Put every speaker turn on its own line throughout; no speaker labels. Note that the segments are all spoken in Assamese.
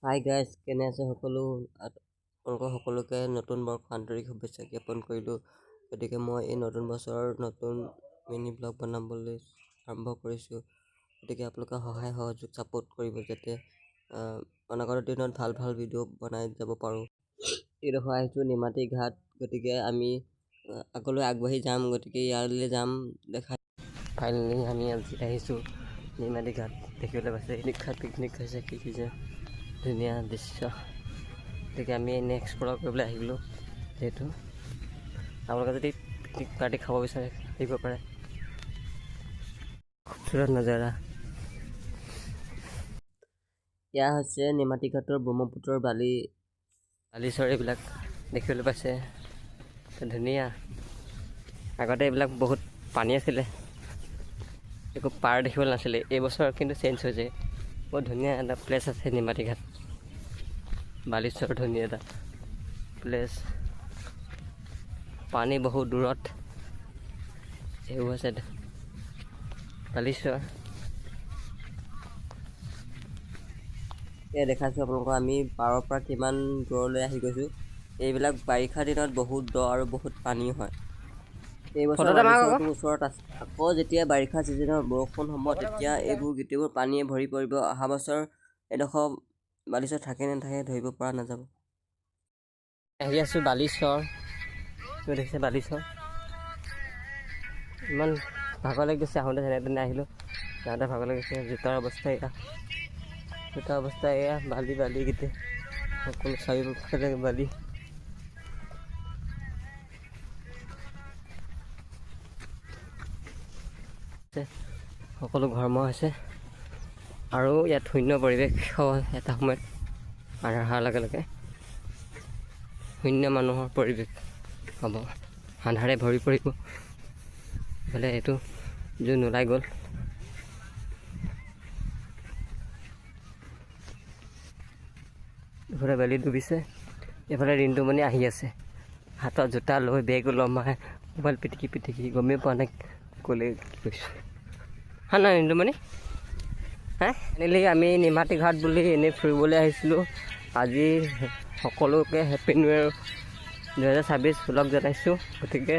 হাই গাইজ, কেনে আছে সকলো? আপোনালোকৰ সকলোকে নতুন বৰ্ষ আন্তৰিক শুভেচ্ছা জ্ঞাপন কৰিলোঁ। গতিকে মই এই নতুন বছৰৰ নতুন মিনি ব্লগ বনাবলৈ আৰম্ভ কৰিছোঁ। গতিকে আপোনালোকে সহায় সহযোগ ছাপোৰ্ট কৰিব, যাতে অনাগত দিনত ভাল ভাল ভিডিঅ' বনাই যাব পাৰোঁ। এইডোখৰ আহিছোঁ নিমাতী ঘাট। গতিকে আমি আগলৈ আগবাঢ়ি যাম। গতিকে ইয়ালৈ যাম দেখাই। ফাইনেলি আমি আজি আহিছোঁ নিমাতী ঘাট। দেখিবলৈ পাইছে পিকনিক খাইছে, কি খাইছে, ধুনীয়া দৃশ্য। গতিকে আমি এনে এক্সপ্ল'ৰ কৰিবলৈ আহিলোঁ। যিহেতু আপোনালোকে যদি পিকনিক পাৰ্টি খাব বিচাৰে আহিব পাৰে। খুবচুৰত নজাৰা। এয়া হৈছে নিমাতী ঘাটৰ ব্ৰহ্মপুত্ৰৰ বালিচৰ। এইবিলাক দেখিবলৈ পাইছে, ধুনীয়া। আগতে এইবিলাক বহুত পানী আছিলে, একো পাৰ দেখিবলৈ নাছিলে। এইবছৰ কিন্তু চেঞ্জ হৈছে। বহুত ধুনীয়া এটা প্লেচ আছে নিমাতী ঘাট। বালিচৰ ধুনীয়া এটা প্লেচ, পানী বহুত দূৰত। এইবোৰ আছে বালিচৰ। দেখাইছোঁ আপোনালোকক আমি পাৰৰ পৰা কিমান দূৰলৈ আহি গৈছোঁ। এইবিলাক বাৰিষা দিনত বহুত দ আৰু বহুত পানী হয়। এইবছৰ বালিচৰটো ওচৰত আছে। আকৌ যেতিয়া বাৰিষা ছিজনৰ বৰষুণ হ'ব, তেতিয়া এইবোৰ গোটেইবোৰ পানীয়ে ভৰি পৰিব। অহা বছৰ এডোখৰ বালিচৰ থাকে নাথাকে ধৰিব পৰা নাযাব। আহি আছোঁ বালিচৰ। দেখিছে বালিচৰ, ইমান ভাগৰ লাগি গৈছে। আহোঁতে যেনে তেনে আহিলোঁ, যাওঁতে ভাগৰ লাগিছে। জোতাৰ অৱস্থা এয়া, বালি গোটেই সকলো চাৰিওফালে বালি। সকলো ঘৰমুৱা হৈছে আৰু ইয়াত শূন্য পৰিৱেশ হয়। এটা সময়ত আন্ধাৰ হোৱাৰ লগে লগে শূন্য মানুহৰ পৰিৱেশ হ'ব, আন্ধাৰে ভৰি পৰিব। ইফালে এইটো জোন ওলাই গ'ল। ইফালে বেলি ডুবিছে, এইফালে ৰিণ্টুমণি আহি আছে হাতত জোতা লৈ, বেগ ওলমাই, মোবাইল পিটিকি গমেই পোৱা নাই ক'লে কি কৈছোঁ। হা নাই ৰিণ্টুমণি, হা এনেই আমি নিমাতী ঘাট বুলি এনেই ফুৰিবলৈ আহিছিলোঁ। আজি সকলোকে হেপ্পী নিউ ইয়েৰ 2026 ব্লগ জনাইছোঁ। গতিকে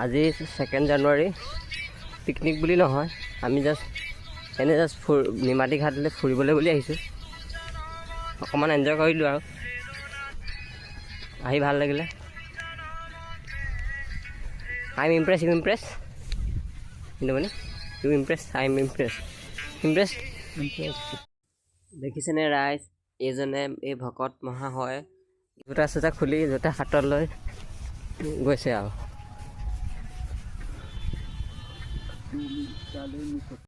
আজি 2 জানুৱাৰী। পিকনিক বুলি নহয়, আমি জাষ্ট নিমাতী ঘাটলৈ ফুৰিবলৈ বুলি আহিছোঁ। অকণমান এনজয় কৰিলোঁ আৰু আহি ভাল লাগিলে। I am impress, you impress? কিন্তু মানে you impress, I am impress. দেখিছেনে ৰাইজ, এইজনে এই ভকত মহা হয়। জোতা চোতা খুলি, জোতা হাতত লৈ গৈছে আৰু